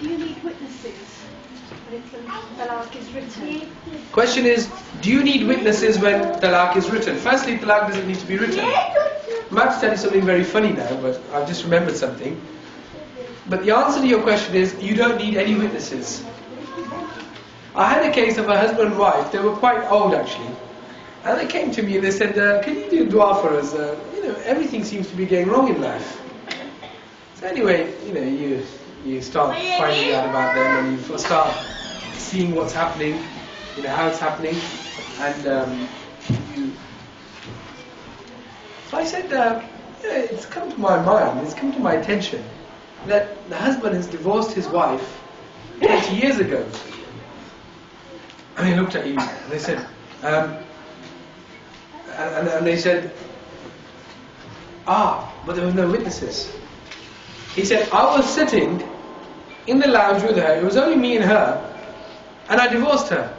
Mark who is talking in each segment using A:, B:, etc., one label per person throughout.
A: Do you need witnesses when talaq is written?
B: Question is, do you need witnesses when talaq is written? Firstly, talaq doesn't need to be written. I'm about to tell you something very funny now, but I've just remembered something. But the answer to your question is, you don't need any witnesses. I had a case of a husband and wife. They were quite old actually, and they came to me and they said, "Can you do dua for us? Everything seems to be going wrong in life." So anyway, you start finding out about them, and you start seeing what's happening, how it's happening, and So I said, it's come to my mind, it's come to my attention that the husband has divorced his wife 20 years ago. And he looked at you and they said, and they said, but there were no witnesses. He said, I was sitting in the lounge with her, it was only me and her, and I divorced her.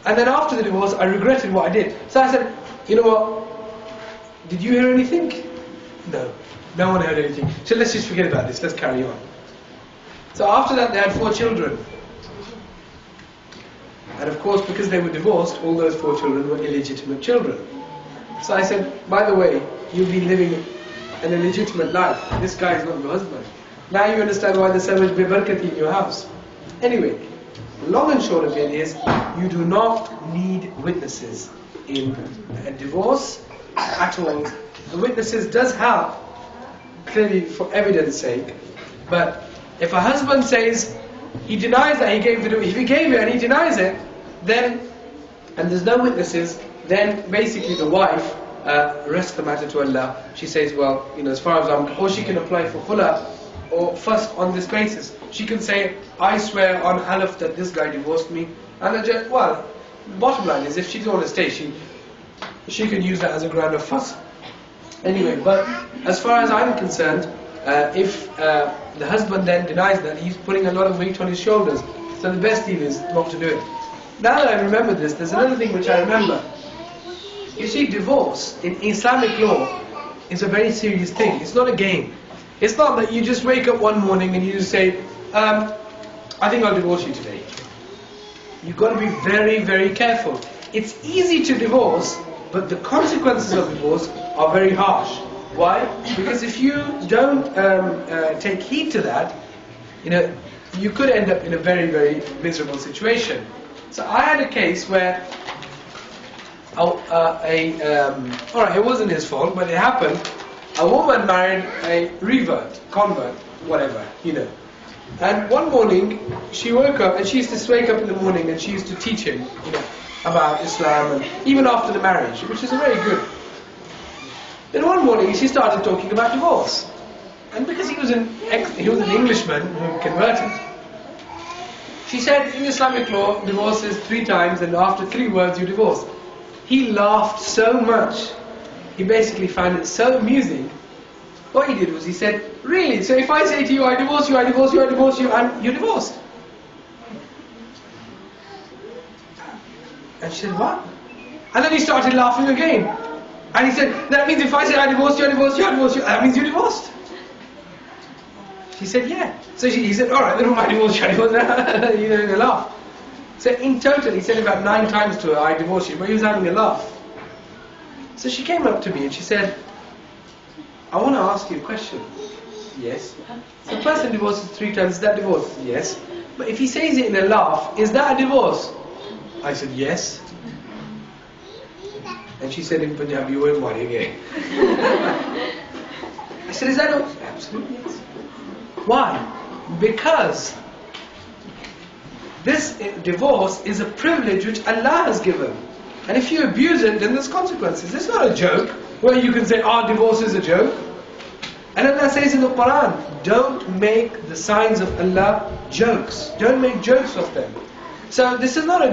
B: And then after the divorce, I regretted what I did. So I said, you know what, did you hear anything? No one heard anything. So let's just forget about this, let's carry on. So after that, they had 4 children. And of course, because they were divorced, all those 4 children were illegitimate children. So I said, by the way, you've been living an illegitimate life. This guy is not your husband. Now you understand why there's so much barakati in your house. Anyway, long and short of it is, you do not need witnesses in a divorce at all. The witnesses does help, clearly for evidence sake, but if a husband says, he denies that he gave the divorce, if he gave it and he denies it, then, and there's no witnesses, then basically the wife rests the matter to Allah. She says, well, as far as or she can apply for khula, or first on this basis. She can say, I swear on halaf that this guy divorced me. And the judge, well, bottom line is, if she doesn't want to stay, she can use that as a ground of fuss. Anyway, but as far as I'm concerned, if the husband then denies that, he's putting a lot of weight on his shoulders. So the best deal is not to do it. Now that I remember this, there's another thing which I remember. You see, divorce in Islamic law is a very serious thing. It's not a game. It's not that you just wake up one morning and you just say, I think I'll divorce you today. You've got to be very, very careful. It's easy to divorce, but the consequences of divorce are very harsh. Why? Because if you don't take heed to that, you could end up in a very, very miserable situation. So I had a case where, alright, it wasn't his fault, but it happened. A woman married a convert, whatever, And one morning, she woke up, and she used to wake up in the morning and she used to teach him, about Islam, and even after the marriage, which is very good. Then one morning, she started talking about divorce. And because he was an Englishman who converted, she said, in Islamic law, divorce is 3 times, and after 3 words you divorce. He laughed so much, he basically found it so amusing. What he did was he said, really? So if I say to you, I divorce you, I divorce you, I divorce you, and you're divorced? And she said, what? And then he started laughing again. And he said, that means if I say I divorce you, I divorce you, I divorce you, that means you're divorced. She said, yeah. So he said, alright, then I divorce you, I divorce you. They laugh. So in total, he said about 9 times to her, I divorce you, but he was having a laugh. So she came up to me and she said, I want to ask you a question. Yes. So a person divorces 3 times, is that divorce? Yes. But if he says it in a laugh, is that a divorce? I said, yes. And she said in Punjabi, you won't marry again. I said, is that a... Absolutely yes. Why? Because this divorce is a privilege which Allah has given. And if you abuse it, then there's consequences. It's not a joke where you can say, divorce is a joke. And Allah says in the Quran, don't make the signs of Allah jokes. Don't make jokes of them. So this is not a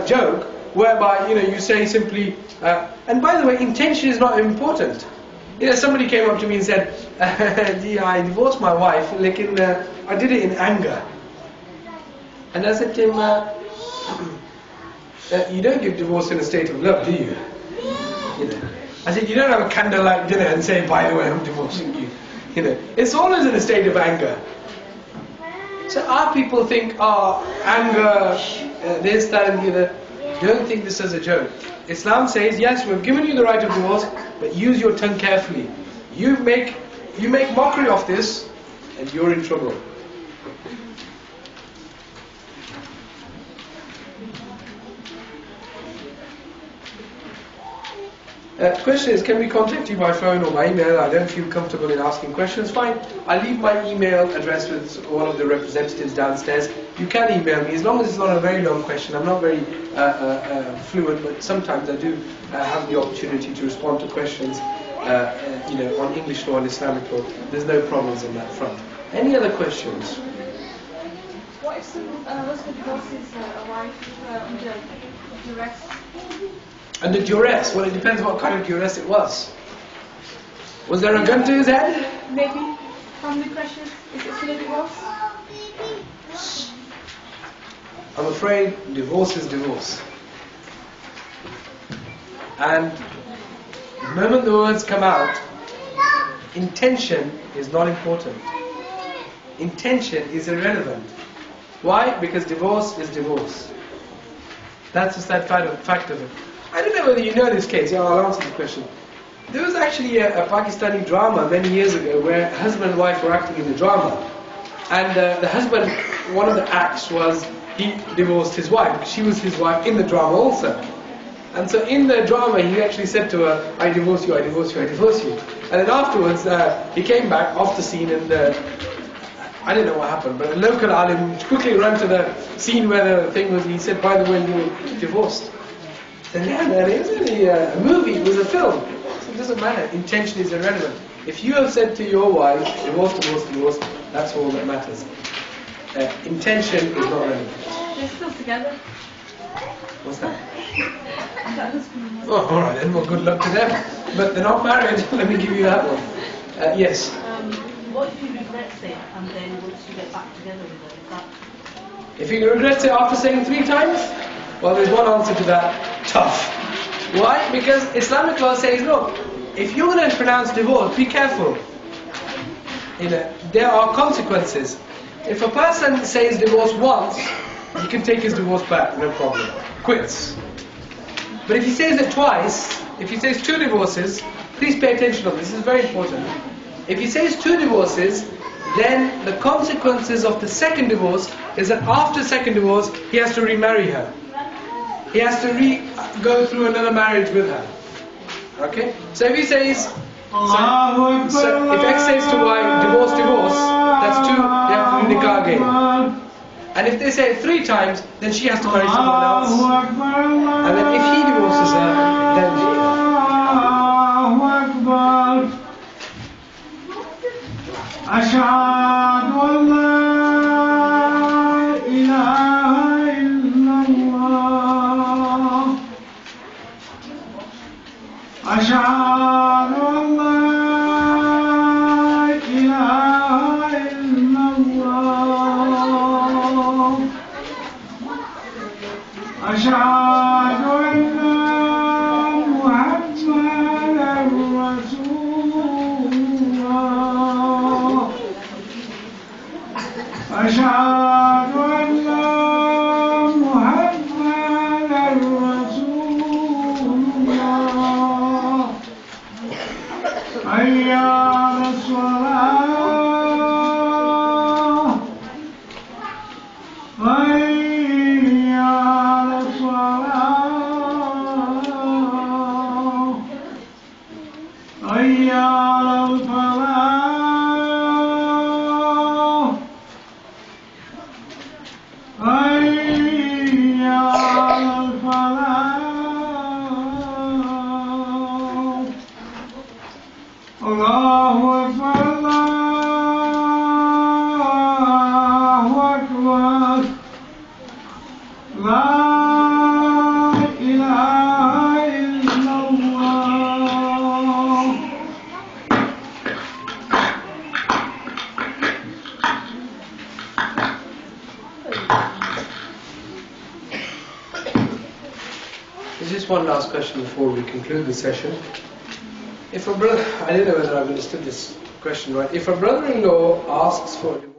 B: joke whereby you say simply, and by the way, intention is not important. Somebody came up to me and said, I divorced my wife, I did it in anger. And I said to him, you don't give divorce in a state of love, do you? I said, you don't have a candlelight dinner and say, by the way, I'm divorcing you. It's always in a state of anger. So our people think, anger, this, that and the other. Don't think this as a joke. Islam says, yes, we've given you the right of divorce, but use your tongue carefully. You make mockery of this, and you're in trouble. The question is, can we contact you by phone or by email? I don't feel comfortable in asking questions. Fine. I'll leave my email address with one of the representatives downstairs. You can email me, as long as it's not a very long question. I'm not very fluent, but sometimes I do have the opportunity to respond to questions on English law and Islamic law. There's no problems on that front. Any other questions?
A: What if some husband divorces a wife under duress?
B: Under duress? Well, it depends what kind of duress it was. Was there a gun to his head?
A: Maybe family pressures. Is it still a divorce?
B: I'm afraid divorce is divorce. And the moment the words come out, intention is not important. Intention is irrelevant. Why? Because divorce is divorce. That's just that kind of fact of it. I don't know whether you know this case. Yeah, I'll answer the question. There was actually a Pakistani drama many years ago where husband and wife were acting in the drama. And the husband, one of the acts was he divorced his wife, because she was his wife in the drama also. And so in the drama he actually said to her, I divorce you, I divorce you, I divorce you. And then afterwards he came back off the scene and I don't know what happened, but a local alim quickly ran to the scene where the thing was. He said, by the way, you're divorced. Then it was only a movie, it was a film. So it doesn't matter, intention is irrelevant. If you have said to your wife, divorce, divorce, divorce, that's all that matters. Intention is not relevant.
A: They're still together.
B: What's that? Oh, alright then, well good luck to them. But they're not married, let me give you that one. Yes?
C: What if you regret it and then once you get back together with her, is that...
B: If you regret it after saying 3 times? Well, there's one answer to that. Tough. Why? Because Islamic law says, look, if you're going to pronounce divorce, be careful. There are consequences. If a person says divorce once, he can take his divorce back, no problem. Quits. But if he says it twice, if he says 2 divorces, please pay attention to this is very important. If he says 2 divorces, then the consequences of the second divorce is that after second divorce, he has to remarry her. He has to go through another marriage with her. Okay? So if he says, so if X says to Y, divorce, divorce, that's 2, they have to do nikah again. And if they say 3 times, then she has to marry someone else. And then if he divorces her, then she
D: أشهد أن لا إله إلا الله أشهد أن لا إله إلا الله أشهد أن محمدا رسول الله أشهد أن محمدا رسول الله حي على الصلاة حي على الصلاة حي على الفلاح حي على الفلاح الله أكبر الله أكبر لا إله إلا الله
B: There's just one last question before we conclude the session. If a brother, I don't know whether I've understood this question right. If a brother-in-law asks for a divorce,